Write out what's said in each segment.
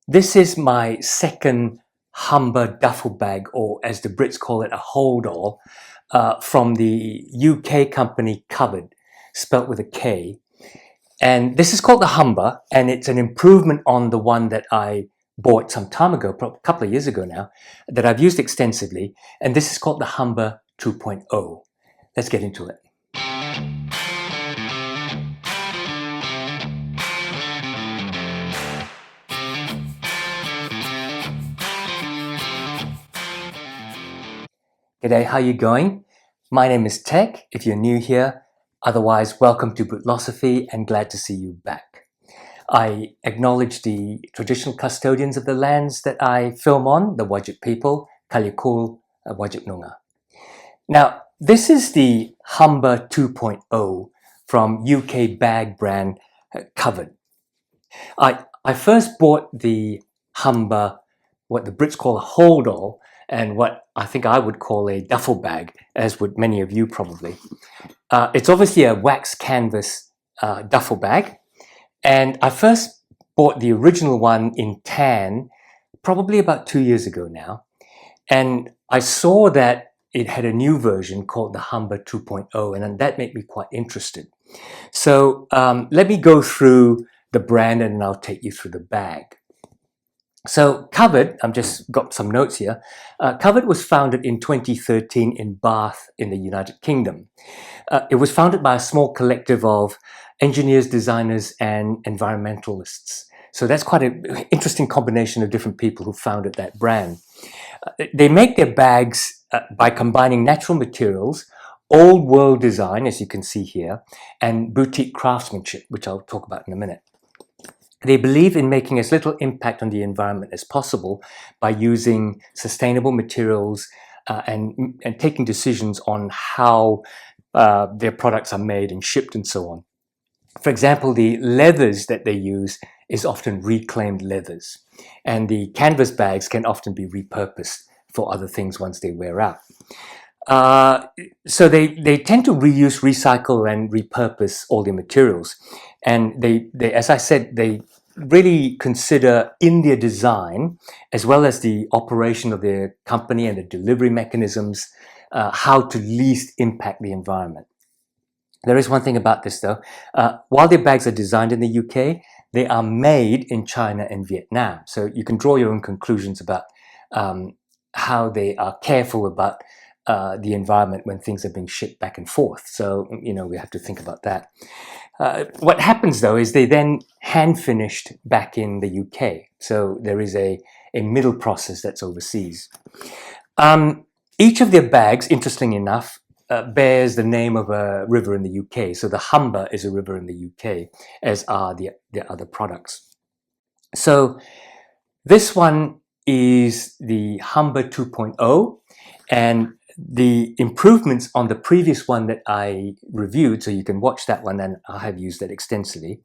This is my second Humber duffel bag, or as the Brits call it, a Holdall, from the UK company Kovered, spelt with a K. And this is called the Humber, and it's an improvement on the one that I bought some time ago, a couple of years ago now, that I've used extensively. And this is called the Humber 2.0. Let's get into it. G'day, how you going? My name is Tech, if you're new here. Otherwise, welcome to Bootlosophy and glad to see you back. I acknowledge the traditional custodians of the lands that I film on, the Wajik people, Kalyakul, Wajik Noongar. Now, this is the Humber 2.0 from UK bag brand Kovered. I first bought the Humber, what the Brits call a Holdall, and what I think I would call a duffel bag, as would many of you probably. It's obviously a wax canvas duffel bag, and I first bought the original one in tan probably about 2 years ago now, and I saw that it had a new version called the Humber 2.0, and that made me quite interested. So let me go through the brand and I'll take you through the bag. So Kovered, I've just got some notes here. Kovered was founded in 2013 in Bath in the United Kingdom. It was founded by a small collective of engineers, designers, and environmentalists. So that's quite an interesting combination of different people who founded that brand. They make their bags by combining natural materials, old world design, as you can see here, and boutique craftsmanship, which I'll talk about in a minute. They believe in making as little impact on the environment as possible by using sustainable materials and taking decisions on how their products are made and shipped and so on. For example, the leathers that they use is often reclaimed leathers, and the canvas bags can often be repurposed for other things once they wear out. So they tend to reuse, recycle, and repurpose all their materials. And they, as I said, they really consider in their design, as well as the operation of their company and the delivery mechanisms, how to least impact the environment. There is one thing about this though. While their bags are designed in the UK, they are made in China and Vietnam. So you can draw your own conclusions about how they are careful about the environment when things are being shipped back and forth. So, we have to think about that. What happens though is they then hand finished back in the UK. So there is a middle process that's overseas. Each of their bags, interestingly enough, bears the name of a river in the UK. So the Humber is a river in the UK, as are the other products. So this one is the Humber 2.0, and the improvements on the previous one that I reviewed, so you can watch that one, and I have used that extensively.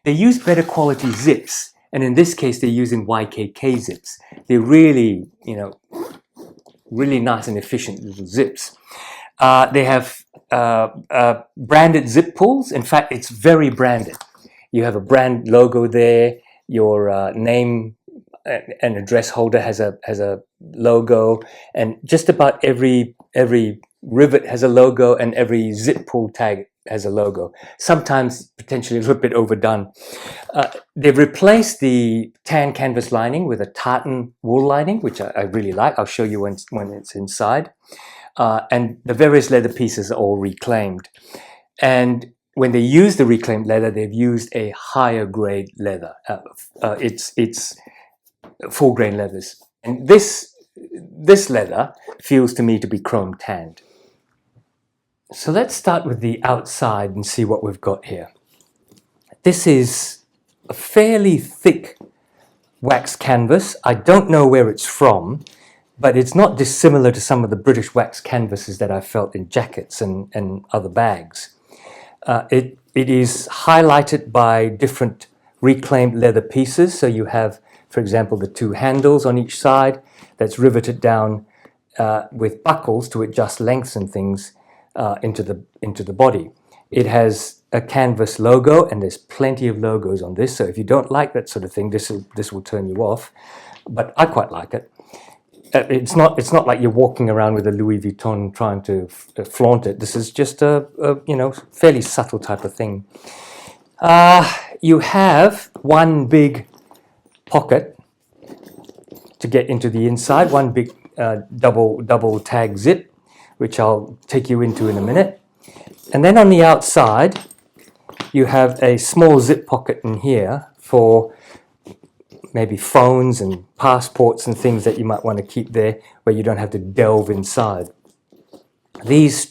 They use better quality zips, and in this case, they're using YKK zips. They're really, really nice and efficient little zips. They have branded zip pulls. In fact, it's very branded. You have a brand logo there. Your name and address holder has a logo, and just about every rivet has a logo, and every zip pull tag has a logo. Sometimes potentially a little bit overdone. They've replaced the tan canvas lining with a tartan wool lining, which I really like. I'll show you when it's inside. And the various leather pieces are all reclaimed. And when they use the reclaimed leather, they've used a higher grade leather. It's full grain leathers. And this leather feels to me to be chrome tanned. So let's start with the outside and see what we've got here. This is a fairly thick wax canvas. I don't know where it's from, but it's not dissimilar to some of the British wax canvases that I've felt in jackets and other bags. It is highlighted by different reclaimed leather pieces. So you have, for example, the two handles on each side that's riveted down with buckles to adjust lengths and things into the body. It has a canvas logo, and there's plenty of logos on this. So if you don't like that sort of thing, this will turn you off. But I quite like it. It's not like you're walking around with a Louis Vuitton trying to flaunt it. This is just a fairly subtle type of thing. You have one big pocket to get into the inside, one big double tag zip, which I'll take you into in a minute. And then on the outside, you have a small zip pocket in here for maybe phones and passports and things that you might want to keep there where you don't have to delve inside. These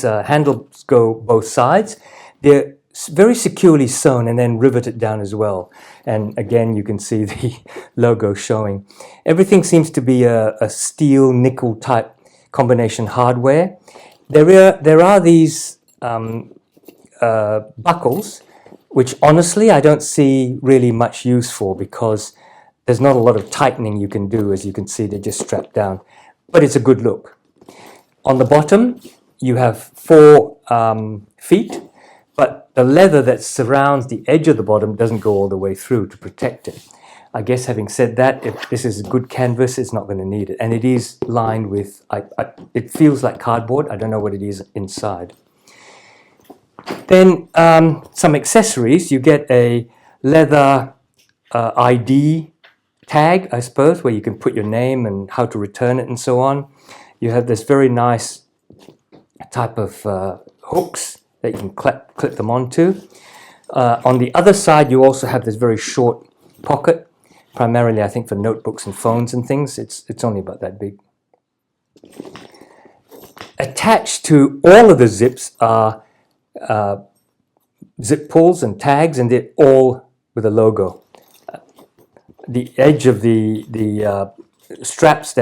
handles go both sides. They're very securely sewn and then riveted down as well. And again, you can see the logo showing. Everything seems to be a steel nickel type combination hardware. There are these buckles, which honestly I don't see really much use for, because there's not a lot of tightening you can do. As you can see, they're just strapped down, but it's a good look. On the bottom, you have 4 feet, but the leather that surrounds the edge of the bottom doesn't go all the way through to protect it. I guess having said that, if this is good canvas, it's not going to need it. And it is lined with, it feels like cardboard. I don't know what it is inside. Then some accessories. You get a leather ID tag, I suppose, where you can put your name and how to return it and so on. You have this very nice type of hooks that you can clip them onto. On the other side, you also have this very short pocket, primarily I think for notebooks and phones and things. It's only about that big. Attached to all of the zips are zip pulls and tags, and they're all with a logo. The edge of the straps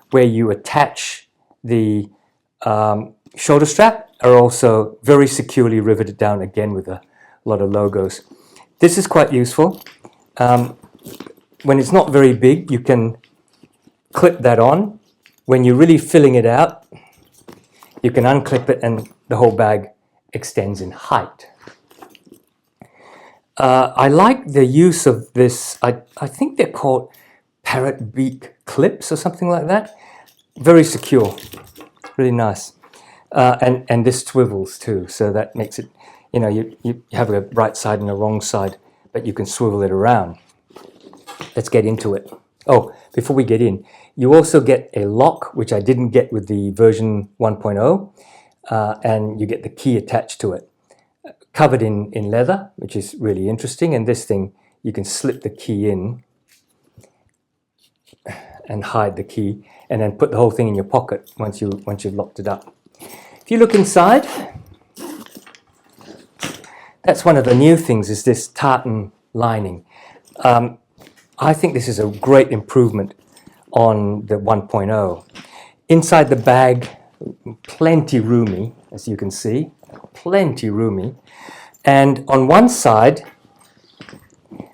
where you attach the shoulder strap are also very securely riveted down, again with a lot of logos. This is quite useful. When it's not very big, you can clip that on. When you're really filling it out, you can unclip it and the whole bag extends in height. I like the use of this, I think they're called parrot beak clips or something like that. Very secure, really nice. And this swivels too, so that makes it, you have a right side and a wrong side, but you can swivel it around. Let's get into it. Oh, before we get in, you also get a lock, which I didn't get with the version 1.0, and you get the key attached to it. Covered in leather, which is really interesting, and this thing, you can slip the key in and hide the key, and then put the whole thing in your pocket once you've locked it up. If you look inside, that's one of the new things, is this tartan lining. I think this is a great improvement on the 1.0. Inside the bag, plenty roomy, as you can see, plenty roomy. And on one side,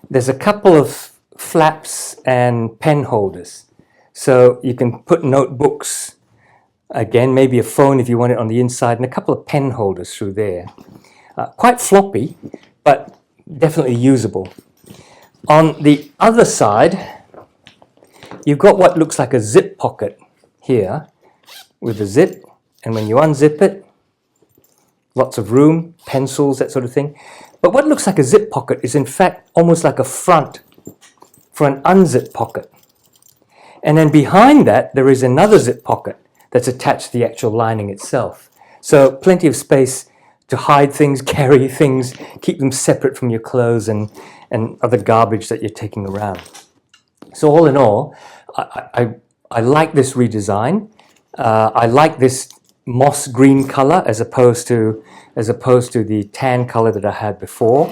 there's a couple of flaps and pen holders. So you can put notebooks, again, maybe a phone if you want it on the inside, and a couple of pen holders through there. Quite floppy, but definitely usable. On the other side, you've got what looks like a zip pocket here with a zip, and when you unzip it, lots of room, pencils, that sort of thing. But what looks like a zip pocket is in fact almost like a front for an unzipped pocket. And then behind that, there is another zip pocket that's attached to the actual lining itself. So plenty of space to hide things, carry things, keep them separate from your clothes and other garbage that you're taking around. So all in all, I like this redesign. I like this moss green color as opposed to the tan color that I had before.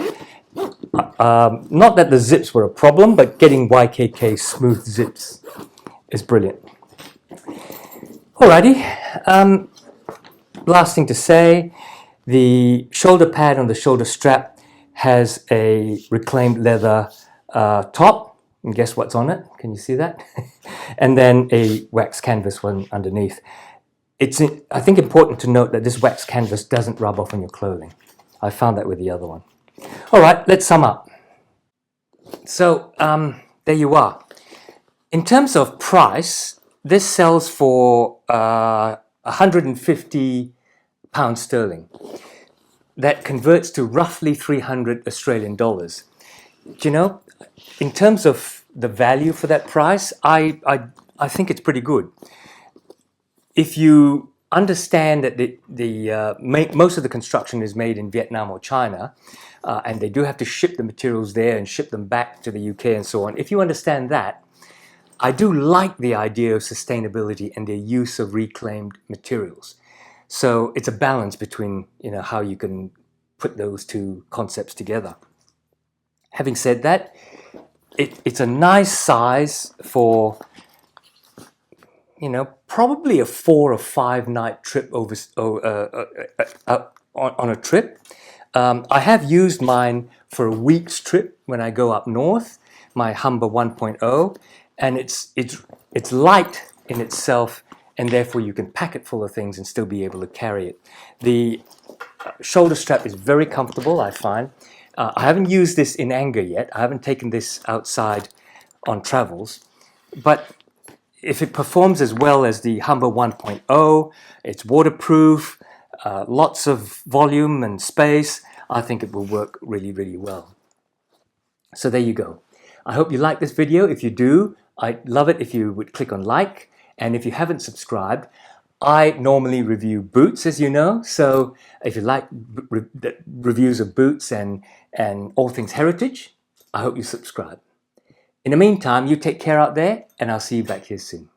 Not that the zips were a problem, but getting YKK smooth zips is brilliant. Alrighty, last thing to say, the shoulder pad on the shoulder strap has a reclaimed leather top, and guess what's on it? Can you see that? And then a wax canvas one underneath. It's, I think, important to note that this wax canvas doesn't rub off on your clothing. I found that with the other one. All right, let's sum up. So there you are. In terms of price, this sells for 150 pounds sterling. That converts to roughly 300 Australian dollars. Do you know, in terms of the value for that price, I think it's pretty good. If you understand that most of the construction is made in Vietnam or China, and they do have to ship the materials there and ship them back to the UK and so on, if you understand that, I do like the idea of sustainability and the use of reclaimed materials. So it's a balance between, how you can put those two concepts together. Having said that, it's a nice size for, probably a 4 or 5 night trip on a trip. I have used mine for a week's trip when I go up north, my Humber 1.0, and it's light in itself, and therefore you can pack it full of things and still be able to carry it. The shoulder strap is very comfortable, I find. I haven't used this in anger yet. I haven't taken this outside on travels, but if it performs as well as the Humber 1.0, it's waterproof, lots of volume and space, I think it will work really, really well. So there you go. I hope you like this video. If you do, I'd love it if you would click on like. And if you haven't subscribed, I normally review boots, as you know. So if you like reviews of boots and all things heritage, I hope you subscribe. In the meantime, you take care out there, and I'll see you back here soon.